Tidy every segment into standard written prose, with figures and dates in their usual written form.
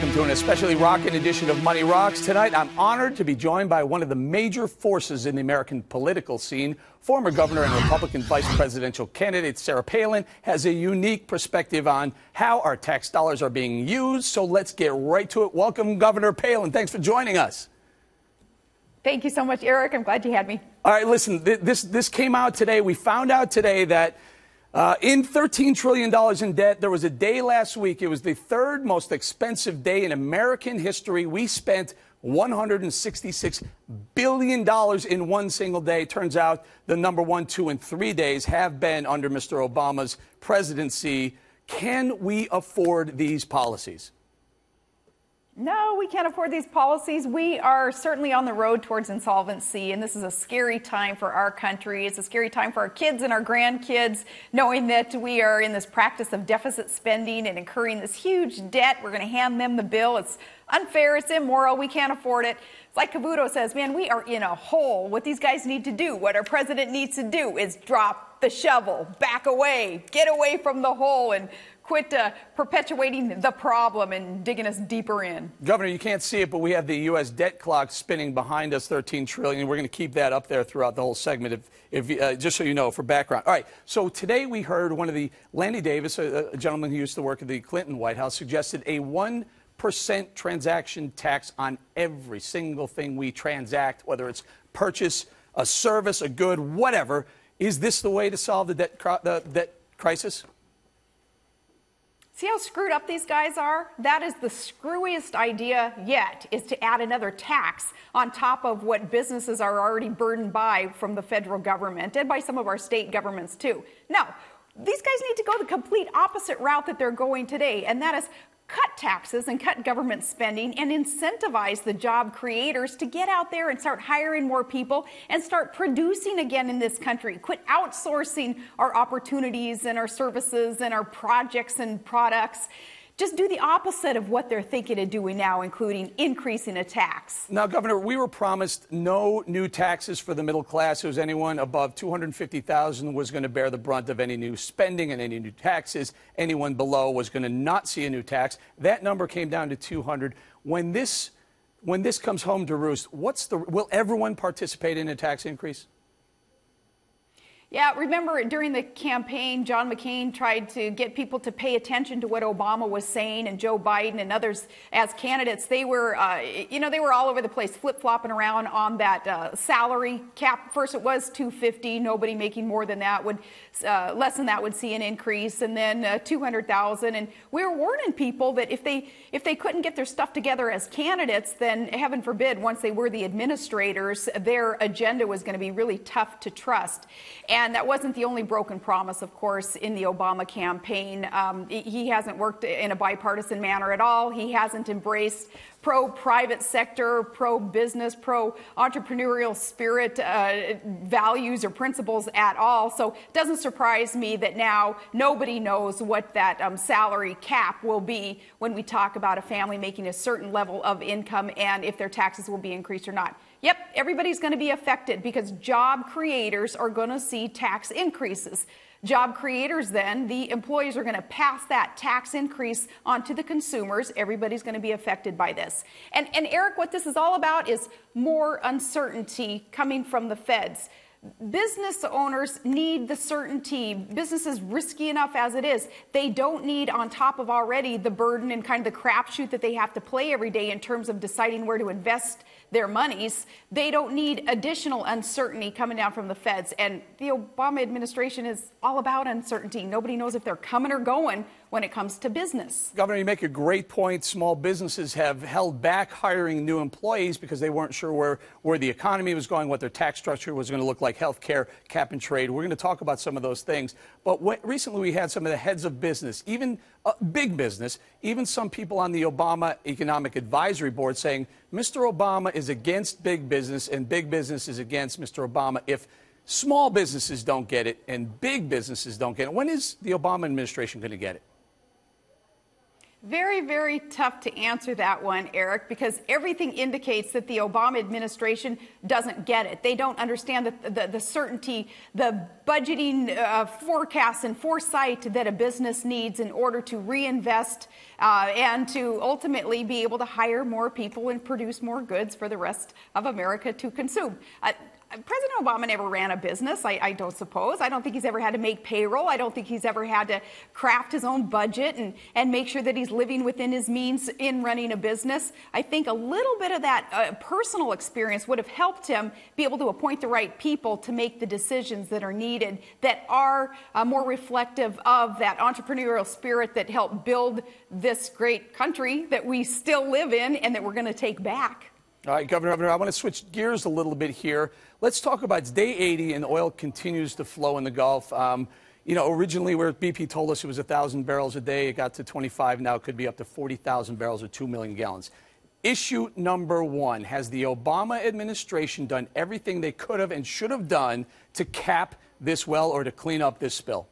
welcome to an especially rocking edition of Money Rocks. Tonight, I'm honored to be joined by one of the major forces in the American political scene. Former governor and Republican vice presidential candidate Sarah Palin has a unique perspective on how our tax dollars are being used. So let's get right to it. Welcome, Governor Palin. Thanks for joining us. Thank you so much, Eric. I'm glad you had me. All right, listen, this came out today. We found out today that in $13 trillion in debt, there was a day last week. It was the third most expensive day in American history. We spent $166 billion in one single day. Turns out the number 1, 2, and 3 days have been under Mr. Obama's presidency. Can we afford these policies? No, we can't afford these policies. We are certainly on the road towards insolvency, and this is a scary time for our country. It's a scary time for our kids and our grandkids, knowing that we are in this practice of deficit spending and incurring this huge debt. We're going to hand them the bill. It's unfair. It's immoral. We can't afford it. It's like Cavuto says, man, we are in a hole. What these guys need to do, what our president needs to do is drop the shovel, back away, get away from the hole, and quit perpetuating the problem and digging us deeper in. Governor, you can't see it, but we have the U.S. debt clock spinning behind us, $13 trillion. We're going to keep that up there throughout the whole segment, just so you know, for background. All right, so today we heard one of the, Lanny Davis, a gentleman who used to work at the Clinton White House, suggested a 1% transaction tax on every single thing we transact, whether it's purchase, a service, a good, whatever. Is this the way to solve the debt crisis? See how screwed up these guys are? That is the screwiest idea yet, is to add another tax on top of what businesses are already burdened by from the federal government and by some of our state governments too. No, these guys need to go the complete opposite route that they're going today, and that is cut taxes and cut government spending and incentivize the job creators to get out there and start hiring more people and start producing again in this country. Quit outsourcing our opportunities and our services and our projects and products. Just do the opposite of what they're thinking of doing now, including increasing a tax. Now, Governor, we were promised no new taxes for the middle class. It was anyone above $250,000 was going to bear the brunt of any new spending and any new taxes. Anyone below was going to not see a new tax. That number came down to 200. When this comes home to roost, will everyone participate in a tax increase? Yeah, remember during the campaign, John McCain tried to get people to pay attention to what Obama was saying, and Joe Biden and others as candidates. They were, they were all over the place, flip-flopping around on that salary cap. First, it was $250. Nobody making more than that would, less than that would see an increase, and then $200,000. And we were warning people that if they couldn't get their stuff together as candidates, then heaven forbid, once they were the administrators, their agenda was going to be really tough to trust. And that wasn't the only broken promise, of course, in the Obama campaign. He hasn't worked in a bipartisan manner at all. He hasn't embraced pro-private sector, pro-business, pro-entrepreneurial spirit values or principles at all. So it doesn't surprise me that now nobody knows what that salary cap will be when we talk about a family making a certain level of income and if their taxes will be increased or not. Yep, everybody's going to be affected because job creators are going to see tax increases. Job creators, then, the employees are going to pass that tax increase on to the consumers. Everybody's going to be affected by this. And Eric, what this is all about is more uncertainty coming from the feds. Business owners need the certainty. Business is risky enough as it is. They don't need, on top of already the burden and kind of the crapshoot that they have to play every day in terms of deciding where to invest their monies. They don't need additional uncertainty coming down from the feds. And the Obama administration is all about uncertainty. Nobody knows if they're coming or going when it comes to business. Governor, you make a great point. Small businesses have held back hiring new employees because they weren't sure where the economy was going, what their tax structure was going to look like, health care, cap and trade. We're going to talk about some of those things. But recently we had some of the heads of business, even big business, even some people on the Obama Economic Advisory Board saying Mr. Obama is against big business and big business is against Mr. Obama if small businesses don't get it and big businesses don't get it. When is the Obama administration going to get it? Very, very tough to answer that one, Eric, because everything indicates that the Obama administration doesn't get it. They don't understand the certainty, the budgeting forecasts and foresight that a business needs in order to reinvest and to ultimately be able to hire more people and produce more goods for the rest of America to consume. President Obama never ran a business, I don't suppose. I don't think he's ever had to make payroll. I don't think he's ever had to craft his own budget and make sure that he's living within his means in running a business. I think a little bit of that personal experience would have helped him be able to appoint the right people to make the decisions that are needed, that are more reflective of that entrepreneurial spirit that helped build this great country that we still live in and that we're going to take back. All right, Governor, I want to switch gears a little bit here. Let's talk about it's day 80 and oil continues to flow in the Gulf. Originally where BP told us it was 1,000 barrels a day, it got to 25. Now it could be up to 40,000 barrels or 2 million gallons. Issue number one, has the Obama administration done everything they could have and should have done to cap this well or to clean up this spill?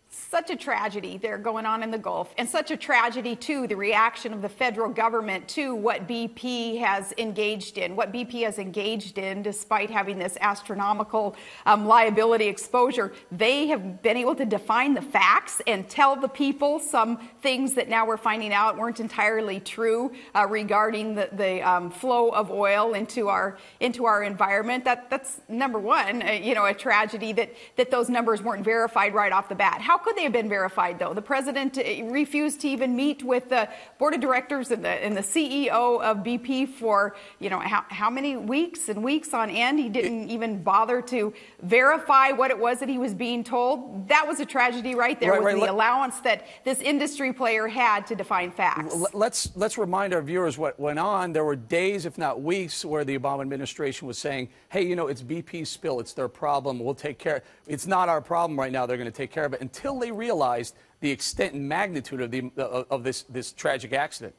Such a tragedy there going on in the Gulf, and such a tragedy, too, the reaction of the federal government to what BP has engaged in. What BP has engaged in, despite having this astronomical liability exposure, they have been able to define the facts and tell the people some things that now we're finding out weren't entirely true regarding the flow of oil into our environment. That's number one, a tragedy that those numbers weren't verified right off the bat. How could they have been verified, though? The president refused to even meet with the board of directors and the CEO of BP for, how many weeks and weeks on end. He didn't even bother to verify what it was that he was being told. That was a tragedy right there, with the allowance that this industry player had to define facts. Let's remind our viewers what went on. There were days, if not weeks, where the Obama administration was saying, hey, it's BP's spill. It's their problem. We'll take care. It's not our problem right now. They're going to take care of it, until they realized the extent and magnitude of this tragic accident.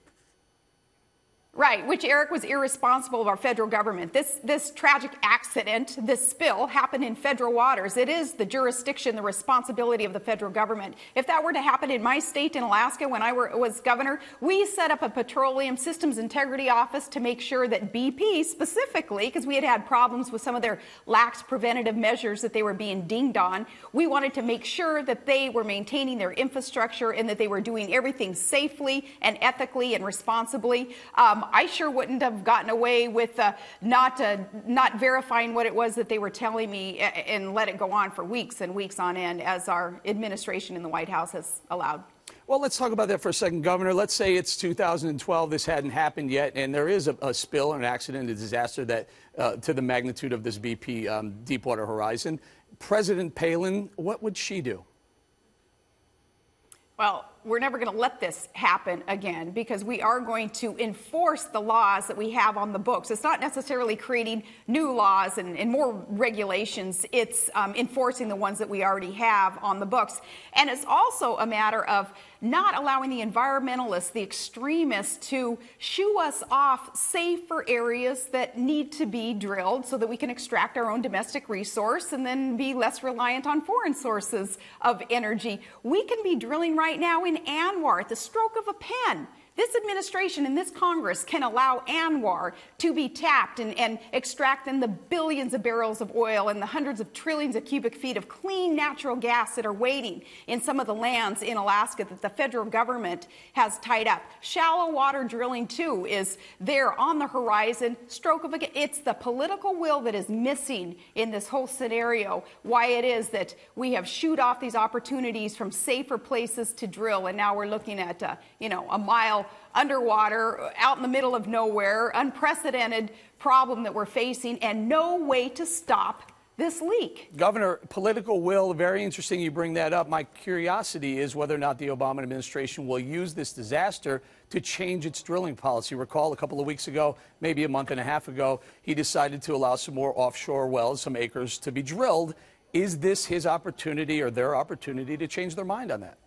Right, which, Eric, was irresponsible of our federal government. This tragic accident, this spill, happened in federal waters. It is the jurisdiction, the responsibility of the federal government. If that were to happen in my state, in Alaska, when I was governor, we set up a petroleum systems integrity office to make sure that BP specifically, because we had problems with some of their lax preventative measures that they were being dinged on, we wanted to make sure that they were maintaining their infrastructure and that they were doing everything safely and ethically and responsibly. I sure wouldn't have gotten away with not verifying what it was that they were telling me and let it go on for weeks and weeks on end, as our administration in the White House has allowed. Well, let's talk about that for a second, Governor. Let's say it's 2012, this hadn't happened yet, and there is a spill, an accident, a disaster that to the magnitude of this BP Deepwater Horizon. President Palin, what would she do? Well, we're never going to let this happen again, because we are going to enforce the laws that we have on the books. It's not necessarily creating new laws and more regulations. It's enforcing the ones that we already have on the books. And it's also a matter of not allowing the environmentalists, the extremists, to shoo us off safer areas that need to be drilled so that we can extract our own domestic resource and then be less reliant on foreign sources of energy. We can be drilling right now in Anwar at the stroke of a pen. This administration and this Congress can allow Anwar to be tapped and extract in the billions of barrels of oil and the hundreds of trillions of cubic feet of clean natural gas that are waiting in some of the lands in Alaska that the federal government has tied up. Shallow water drilling, too, is there on the horizon. Stroke of a... It's the political will that is missing in this whole scenario, why it is that we have shooed off these opportunities from safer places to drill, and now we're looking at, a mile underwater, out in the middle of nowhere, unprecedented problem that we're facing, and no way to stop this leak. Governor, political will, very interesting you bring that up. My curiosity is whether or not the Obama administration will use this disaster to change its drilling policy. Recall a couple of weeks ago, maybe a month and a half ago, he decided to allow some more offshore wells, some acres, to be drilled. Is this his opportunity or their opportunity to change their mind on that?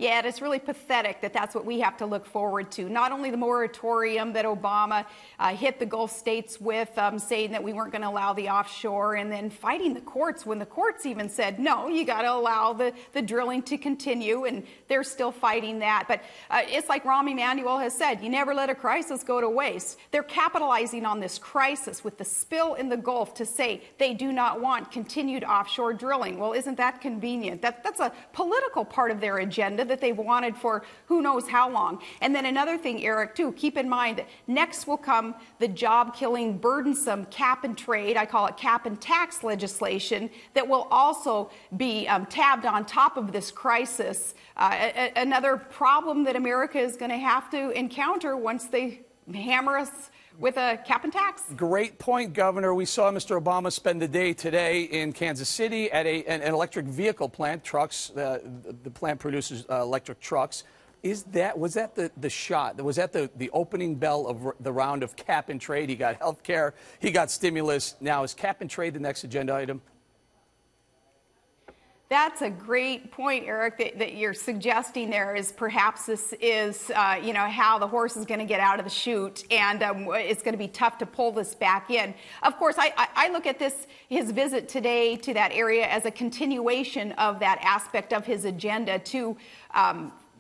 Yeah, and it's really pathetic that that's what we have to look forward to. Not only the moratorium that Obama hit the Gulf states with, saying that we weren't going to allow the offshore, and then fighting the courts when the courts even said, no, you got to allow the drilling to continue, and they're still fighting that. But it's like Rahm Emanuel has said, you never let a crisis go to waste. They're capitalizing on this crisis with the spill in the Gulf to say they do not want continued offshore drilling. Well, isn't that convenient? That's a political part of their agenda that they've wanted for who knows how long. And then another thing, Eric, too, keep in mind that next will come the job-killing, burdensome cap and trade, I call it cap and tax legislation, that will also be tabbed on top of this crisis. Another problem that America is going to have to encounter once they hammer us with a cap and tax. Great point, Governor. We saw Mr. Obama spend the day today in Kansas City at an electric vehicle plant. Trucks, the plant produces electric trucks. Was that the shot? Was that the opening bell of the round of cap and trade? He got health care. He got stimulus. Now, is cap and trade the next agenda item? That's a great point, Eric, that you're suggesting there is perhaps this is, how the horse is going to get out of the chute, and it's going to be tough to pull this back in. Of course, I look at his visit today to that area as a continuation of that aspect of his agenda to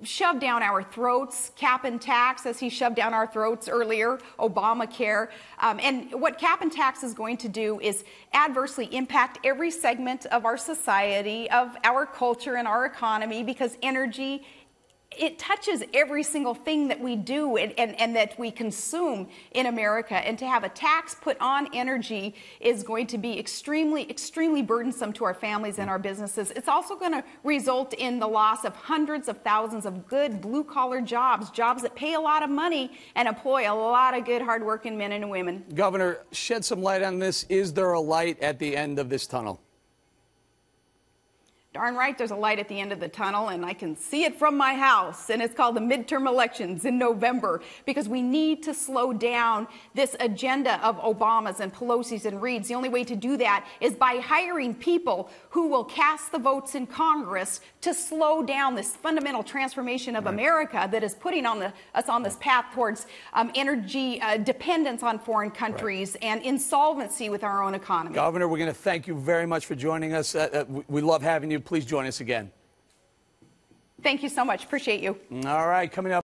shove down our throats, cap and tax, as he shoved down our throats earlier, Obamacare. And what cap and tax is going to do is adversely impact every segment of our society, of our culture and our economy, because energy, it touches every single thing that we do and that we consume in America. And to have a tax put on energy is going to be extremely, extremely burdensome to our families and our businesses. It's also going to result in the loss of hundreds of thousands of good blue-collar jobs that pay a lot of money and employ a lot of good, hard-working men and women. Governor, shed some light on this. Is there a light at the end of this tunnel? Darn right there's a light at the end of the tunnel, and I can see it from my house, and it's called the midterm elections in November, because we need to slow down this agenda of Obama's and Pelosi's and Reid's. The only way to do that is by hiring people who will cast the votes in Congress to slow down this fundamental transformation of America that is putting us on this path towards energy dependence on foreign countries and insolvency with our own economy. Governor, we're going to thank you very much for joining us. We love having you. Please join us again. Thank you so much. Appreciate you. All right, coming up.